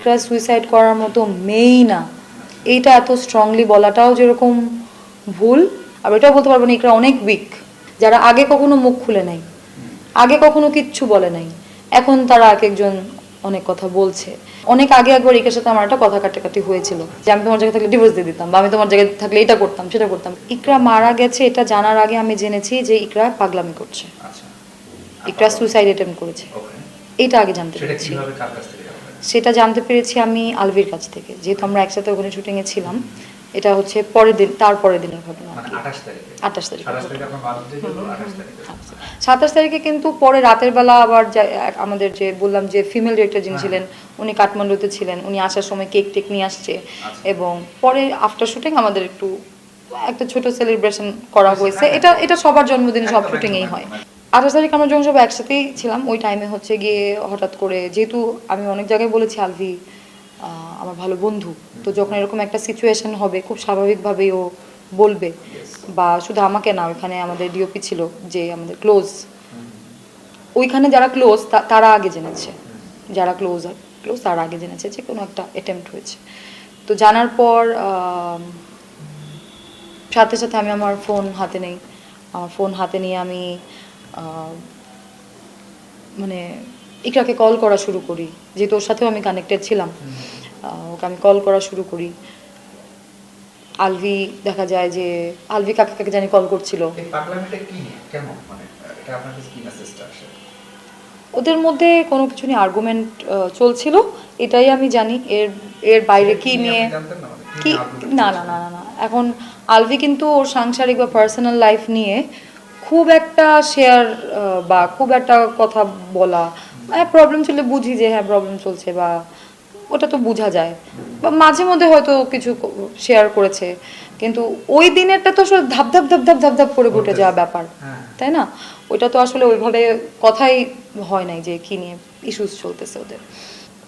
ইকরা suicide করার মতো মেয়েই না, এইটা এত স্ট্রংলি বলাটাও যেরকম ভুল, আর এটাও বলতে পারবো না ইকরা অনেক উইক। যারা আগে কখনো মুখ খুলে নাই, আগে কখনো কিচ্ছু বলে নাই, এখন তারা এক একজন অনেক কথা বলছে। অনেক আগে একবার ইকরার সাথে আমার একটা কথা কাটাকাটি হয়েছিল যে আমি তোমার জায়গায় থাকলে ডিভোর্স দিয়ে দিতাম, বা আমি তোমার জায়গায় থাকলে এটা করতাম সেটা করতাম। ইকরা মারা গেছে এটা জানার আগে আমি জেনেছি যে ইকরা পাগলামি করছে, ইকরা সুইসাইড অ্যাটেম্প্ট করেছে। এটা আগে জানতে পেরেছি। সেটা জানতে পেরেছি আমি আলভির কাছ থেকে, যেহেতু আমরা একসাথে ওখানে শুটিংয়ে ছিলাম। এটা হচ্ছে পরের দিন, তারপরের দিনের ঘটনা, 28 তারিখ। 27 তারিখে কিন্তু পরে রাতের বেলা আবার আমাদের যে বললাম যে ফিমেল ডিরেক্টর যিনি ছিলেন, উনি কাঠমান্ডুতে ছিলেন, উনি আসার সময় কেক টেক নিয়ে আসছে, এবং পরে আফটার শুটিং আমাদের একটু একটা ছোট সেলিব্রেশন করা হয়েছে। এটা এটা সবার জন্মদিনে সব শুটিংয়েই হয়। 28 তারিখ আমরা যখন সব একসাথেই ছিলাম, ওই টাইমে হচ্ছে গিয়ে হঠাৎ করে, যেহেতু আমি অনেক জায়গায় বলেছি আলভি আমার ভালো বন্ধু, তো যখন এরকম একটা সিচুয়েশন হবে খুব স্বাভাবিকভাবেই ও বলবে, বা শুধু আমাকে না, ওইখানে আমাদের ডিওপি ছিল যে আমাদের ক্লোজ, ওইখানে যারা ক্লোজ তারা আগে জেনেছে, যারা ক্লোজ তারা আগে জেনেছে যে কোনো একটা অ্যাটেম্প্ট হয়েছে। তো জানার পর সাথে সাথে আমি আমার ফোন হাতে নেই, আমার ফোন হাতে নিয়ে আমি মানে ইকরাকে কল করা শুরু করি, যেহেতু ওর সাথেও আমি কানেক্টেড ছিলাম। ওকে আমি কল করা শুরু করি। আলভি দেখা যায় যে আলভি কাকে কাকে জানি কল করছিল। ওদের মধ্যে কোনো কিছু নিয়ে আর্গুমেন্ট চলছিল, এটাই আমি জানি। এর বাইরে কি নিয়ে কি, না না না না না এখন আলভি কিন্তু ওর সাংসারিক বা পার্সোনাল লাইফ নিয়ে খুব একটা শেয়ার বা খুব একটা কথা বলা, হ্যাঁ প্রবলেম চললে বুঝি যে হ্যাঁ প্রবলেম চলছে, বা ওটা তো বোঝা যায়, বা মাঝে মধ্যে হয়তো কিছু শেয়ার করেছে, কিন্তু ওই দিনেরটা তো আসলে ধাপ ধাপ ধাপ ধাপ ধাপ ধাপ করে ঘটে যাওয়া ব্যাপার, তাই না? ওইটা তো আসলে ওইভাবে কথাই হয় নাই যে কি নিয়ে ইস্যুস চলতেছে ওদের।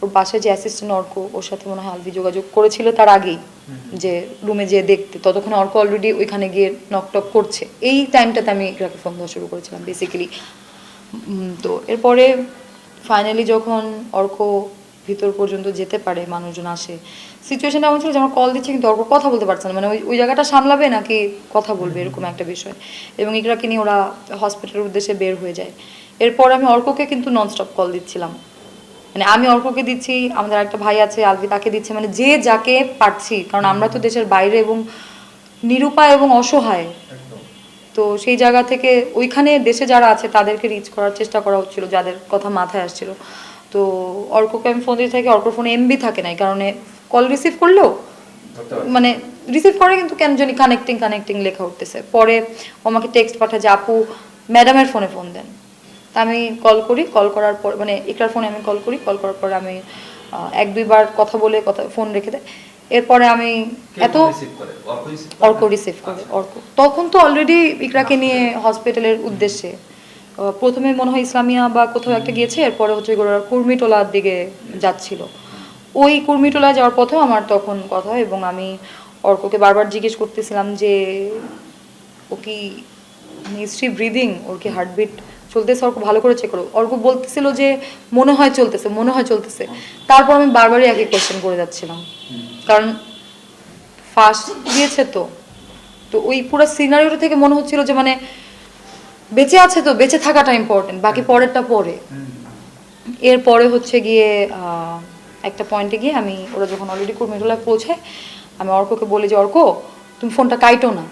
ওর বাসায় যে অ্যাসিস্ট্যান্ট অর্ক, ওর সাথে মনে হয় আলভি যোগাযোগ করেছিল তার আগেই, যে রুমে যেয়ে দেখতে, ততক্ষণ অর্ক অলরেডি ওইখানে গিয়ে নকটক করছে। এই টাইমটাতে আমি ইকরাকে ফোন দেওয়া শুরু করেছিলাম বেসিক্যালি। তো এরপরে ফাইনালি যখন অর্ক ভিতর পর্যন্ত যেতে পারে, মানুষজন আসে, সিচুয়েশনটা এমন ছিল যে আমার কল দিচ্ছে কিন্তু অর্ক কথা বলতে পারছে না, মানে ওই জায়গাটা সামলাবে নাকি কথা বলবে এরকম একটা বিষয়। এবং ইকরাকে নিয়ে ওরা হসপিটালের উদ্দেশ্যে বের হয়ে যায়। এরপর আমি অর্ককে কিন্তু ননস্টপ কল দিচ্ছিলাম, মানে আমি অর্ককে দিচ্ছি, আমাদের একটা ভাই আছে আলভি তাকে দিচ্ছে, মানে যে যাকে পারছি, কারণ আমরা তো দেশের বাইরে এবং নিরুপায় এবং অসহায়। তো সেই জায়গা থেকে ওইখানে দেশে যারা আছে তাদেরকে রিচ করার চেষ্টা করা হচ্ছিল, যাদের কথা মাথায় আসছিল। তো অর্ককে আমি ফোন দিতে থাকি, অর্কর ফোনে এমবি থাকে নাই, কারণে কল রিসিভ করলেও মানে রিসিভ করে কিন্তু কেন জানি কানেক্টিং কানেক্টিং লেখা উঠতেছে। পরে ও আমাকে টেক্সট পাঠায় যে আপু ম্যাডামের ফোনে ফোন দেন। তা আমি কল করি, কল করার পর মানে ইকরার ফোনে আমি কল করি, কল করার পর আমি এক দুইবার কথা বলে ফোন রেখে দেয়। এরপরে আমি এত অর্ক রিসিভ করে, অর্ক তখন তো অলরেডি ইকরাকে নিয়ে হসপিটালের উদ্দেশ্যে প্রথমে মনে হয় ইসলামিয়া বা কোথাও একটা গিয়েছে, এরপরে হচ্ছে কুর্মিটোলার দিকে যাচ্ছিল। ওই কুর্মিটোলা যাওয়ার পথেও আমার তখন কথা, এবং আমি অর্ককে বারবার জিজ্ঞেস করতেছিলাম যে ও কি হিস্ট্রি ব্রিদিং, ওর কি হার্টবিট চলতেছে, অর্ক ভালো করে চেক করো। অর্ক বলতেছিল যে মনে হয় চলতেছে, মনে হয় চলতেছে। তারপর আমি বারবারই একই কোয়েশ্চেন করে যাচ্ছিলাম, কারণ ফার্স্ট দিয়েছে তো, তো ওই পুরো সিনারিওটা থেকে মনে হচ্ছিল যে মানে বেঁচে আছে, তো বেঁচে থাকাটা ইম্পর্টেন্ট, বাকি পরেরটা পরে। এরপরে হচ্ছে গিয়ে একটা পয়েন্টে গিয়ে আমি, ওরা যখন অলরেডি কুর্মিটোলায় পৌঁছে, আমি অর্ককে বলি যে অর্ক তুমি ফোনটা কাইটো না,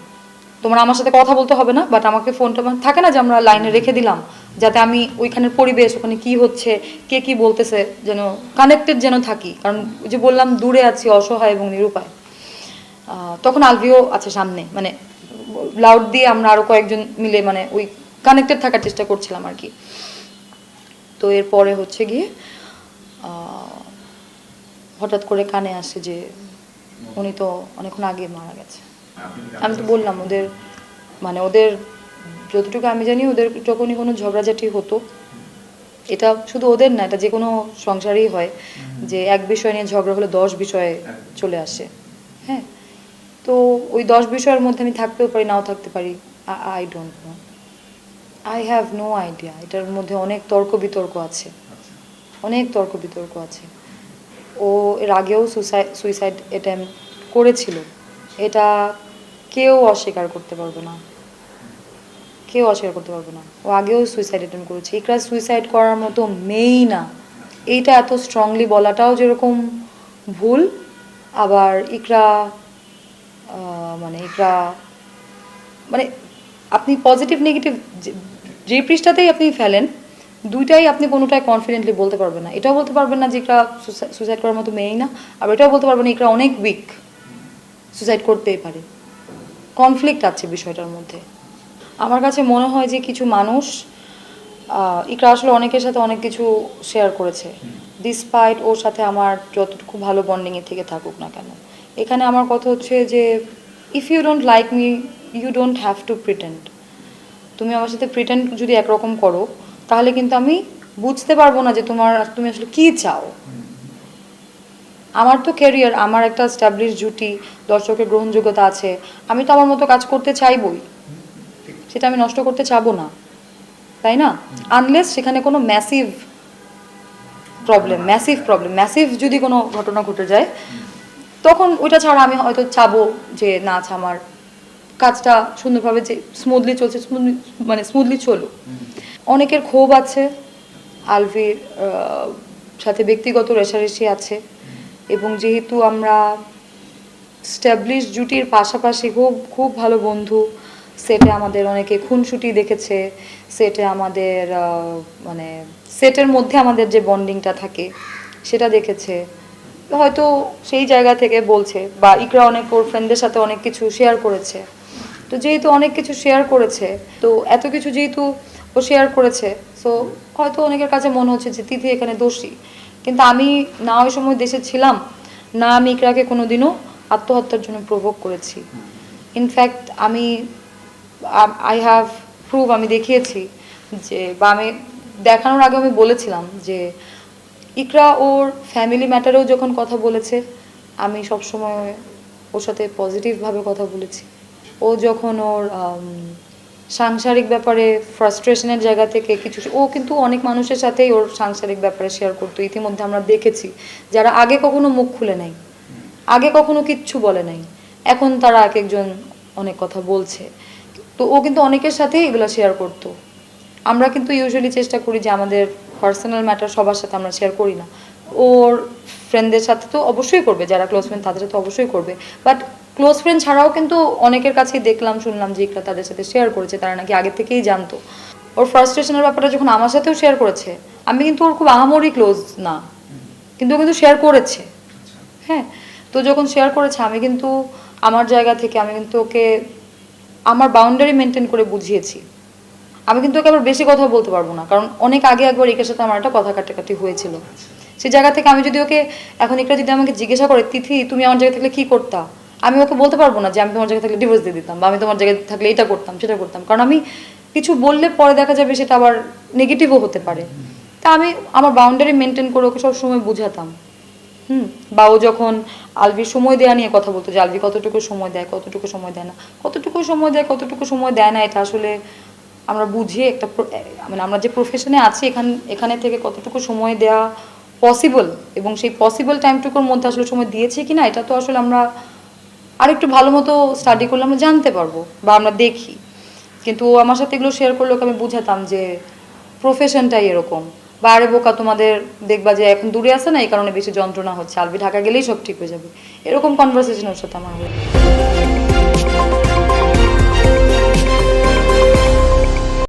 তোমার আমার সাথে কথা বলতে হবে না, বাট আমাকে ফোনটা থাকে না যে আমরা লাইনে রেখে দিলাম, যাতে আমি ওইখানের পরিবেশ, ওখানে কি হচ্ছে, কে কি বলতেছে, যেন কানেক্টেড যেন থাকি, কারণ যে বললাম দূরে আছি, অসহায় এবং নিরুপায়। তখন আলভিও আছে সামনে, মানে লাউড দিয়ে আমরা আরো কয়েকজন মিলে মানে ওই কানেক্টেড থাকার চেষ্টা করছিলাম আর কি। তো এরপরে হচ্ছে গিয়ে হঠাৎ করে কানে আসে যে উনি তো অনেকক্ষণ আগে মারা গেছে। আমি তো বললাম ওদের মানে ওদের যতটুকু আমি জানি, ওদের যখনই কোনো ঝগড়াঝাটি হতো, এটা শুধু ওদের না, এটা যে কোনো সংসারেই হয়, যে এক বিষয় নিয়ে ঝগড়া হলে 10 বিষয়ে চলে আসে। হ্যাঁ, তো ওই 10 বিষয়ের মধ্যে আমি থাকতেও পারি, নাও থাকতে পারি, I don't know, I have no idea. এটার মধ্যে অনেক তর্ক বিতর্ক আছে, অনেক তর্ক বিতর্ক আছে। ও এর আগেও সুইসাইড অ্যাটেম্প করেছিল, এটা কেউ অস্বীকার করতে পারবে না, কেউ অস্বীকার করতে পারবে না। ও আগেও সুইসাইড অ্যাটেম্প করেছে। ইকরা সুইসাইড করার মতো মেয়েই না, এইটা এত স্ট্রংলি বলাটাও যেরকম ভুল, আবার ইকরা মানে আপনি পজিটিভ নেগেটিভ যে পৃষ্ঠাতেই আপনি ফেলেন, দুইটাই আপনি কোনোটাই কনফিডেন্টলি বলতে পারবেন না। এটাও বলতে পারবেন না যে ইকরা সুইসাইড করার মতো মেয়েই না, আর এটাও বলতে পারবেন না ইকরা অনেক উইক, সুইসাইড করতেই পারে। কনফ্লিক্ট আছে বিষয়টার মধ্যে। আমার কাছে মনে হয় যে কিছু মানুষ, ইকরা আসলে অনেকের সাথে অনেক কিছু শেয়ার করেছে, ডিসপাইট ওর সাথে আমার যতটুকু ভালো বন্ডিংয়ে থেকে থাকুক না কেন। এখানে আমার কথা হচ্ছে যে if you don't like me you don't have to pretend. তুমি আমার সাথে প্রিটেন্ড যদি একরকম করো তাহলে কিন্তু আমি বুঝতে পারবো না যে তুমি আসলে কী চাও। আমার তো ক্যারিয়ার, আমার একটা এস্টাবলিশ জুটি, দর্শকের গ্রহণযোগ্যতা আছে, আমি তো আমার মতো কাজ করতে চাইবই, সেটা আমি নষ্ট করতে চাবো না, তাই না? আনলেস সেখানে কোনো ম্যাসিভ ম্যাসিভ যদি কোনো ঘটনা ঘটে যায়, তখন ওইটা ছাড়া আমি হয়তো চাবো যে না, আচ্ছা আমার কাজটা সুন্দরভাবে যে স্মুথলি চলছে, স্মুথলি চলুক। অনেকের ক্ষোভ আছে, আলভির সাথে ব্যক্তিগত রেষারেষি আছে, এবং যেহেতু আমরা স্টাবলিশ জুটির পাশাপাশি খুব ভালো বন্ধু, সেটে আমাদের অনেকে খুনসুটি দেখেছে, সেটে আমাদের সেটের মধ্যে আমাদের যে বন্ডিংটা থাকে সেটা দেখেছে, হয়তো সেই জায়গা থেকে বলছে, বা ইকরা অনেক ওর ফ্রেন্ডদের সাথে অনেক কিছু শেয়ার করেছে। তো যেহেতু অনেক কিছু শেয়ার করেছে, তো এত কিছু যেহেতু ও শেয়ার করেছে, সো হয়তো অনেকের কাছে মনে হচ্ছে যে তিথি এখানে দোষী। কিন্তু আমি না ওই সময় দেশে ছিলাম, না আমি ইকরাকে কোনোদিনও আত্মহত্যার জন্য প্রভোগ করেছি। ইনফ্যাক্ট আই হ্যাভ প্রুভ, আমি দেখিয়েছি যে, বা আমি দেখানোর আগে আমি বলেছিলাম যে ইকরা ওর ফ্যামিলি ম্যাটারেও যখন কথা বলেছে, আমি সবসময় ওর সাথে পজিটিভভাবে কথা বলেছি। ও যখন ওর সাংসারিক ব্যাপারে ফ্রাস্ট্রেশনের জায়গা থেকে ও কিন্তু অনেক মানুষের সাথেই ওর সাংসারিক ব্যাপারে শেয়ার করতো। ইতিমধ্যে আমরা দেখেছি যারা আগে কখনো মুখ খুলে নাই, আগে কখনো কিচ্ছু বলে নাই, এখন তারা এক একজন অনেক কথা বলছে। তো ও কিন্তু অনেকের সাথেই এগুলো শেয়ার করতো। আমরা কিন্তু ইউজুয়ালি চেষ্টা করি যে আমাদের পার্সোনাল ম্যাটার সবার সাথে আমরা শেয়ার করি না। ওর ফ্রেন্ডদের সাথে তো অবশ্যই করবে, যারা ক্লোজ ফ্রেন্ড তাদের সাথে অবশ্যই করবে, বাট ক্লোজ ফ্রেন্ড ছাড়াও কিন্তু অনেকের কাছেই শুনলাম যে ইকরা তাদের সাথে শেয়ার করেছে, তারা নাকি আগে থেকেই জানতো। ওর ফ্রাস্ট্রেশনের ব্যাপারটা যখন আমার সাথেও শেয়ার করেছে, আমি কিন্তু ওর খুব আহামরি ক্লোজ না, কিন্তু ও কিন্তু শেয়ার করেছে। হ্যাঁ, তো যখন শেয়ার করেছে আমি কিন্তু আমার জায়গা থেকে আমি কিন্তু ওকে আমার বাউন্ডারি মেনটেন করে বুঝিয়েছি। আমি কিন্তু ওকে আবার বেশি কথা বলতে পারবো না, কারণ অনেক আগে একবার একের সাথে আমার একটা কথা কাটাকাটি হয়েছিল। সেই জায়গা থেকে আমি যদি ওকে এখন একটা যদি আমাকে জিজ্ঞাসা করে তিথি তুমি আমার জায়গায় থাকলে কী করতা, আমি ওকে বলতে পারবো না যে আমি তোমার জায়গায় থাকলে ডিভোর্স দিয়ে দিতাম, বা আমি তোমার জায়গায় থাকলে এটা করতাম সেটা করতাম, কারণ আমি কিছু বললে পরে দেখা যাবে সেটা আবার নেগেটিভও হতে পারে। তা আমি আমার বাউন্ডারি মেনটেন করে ওকে সবসময় বুঝাতাম। বা ও যখন আলভির সময় দেওয়া নিয়ে কথা বলতো যে আলভি কতটুকু সময় দেয়, কতটুকু সময় দেয় না, কতটুকু সময় দেয় কতটুকু সময় দেয় না, এটা আসলে আমরা বুঝিয়ে একটা আমরা যে প্রফেশনে আছি এখানে থেকে কতটুকু সময় দেওয়া পসিবল, এবং সেই পসিবল টাইমটুকুর মধ্যে আসলে সময় দিয়েছে কিনা, এটা তো আসলে আমরা আরেকটু ভালো মতো স্টাডি করলে আমরা জানতে পারবো বা আমরা দেখি। কিন্তু ও আমার সাথে এগুলো শেয়ার করলে ওকে আমি বুঝাতাম যে প্রফেশনটাই এরকম, বা আরে বোকা তোমাদের দেখবা যে এখন দূরে আসে না, এই কারণে বেশি যন্ত্রণা হচ্ছে, আলবি ঢাকা গেলেই সব ঠিক হয়ে যাবে, এরকম কনভারসেশন ওর সাথে আমার হয়ে।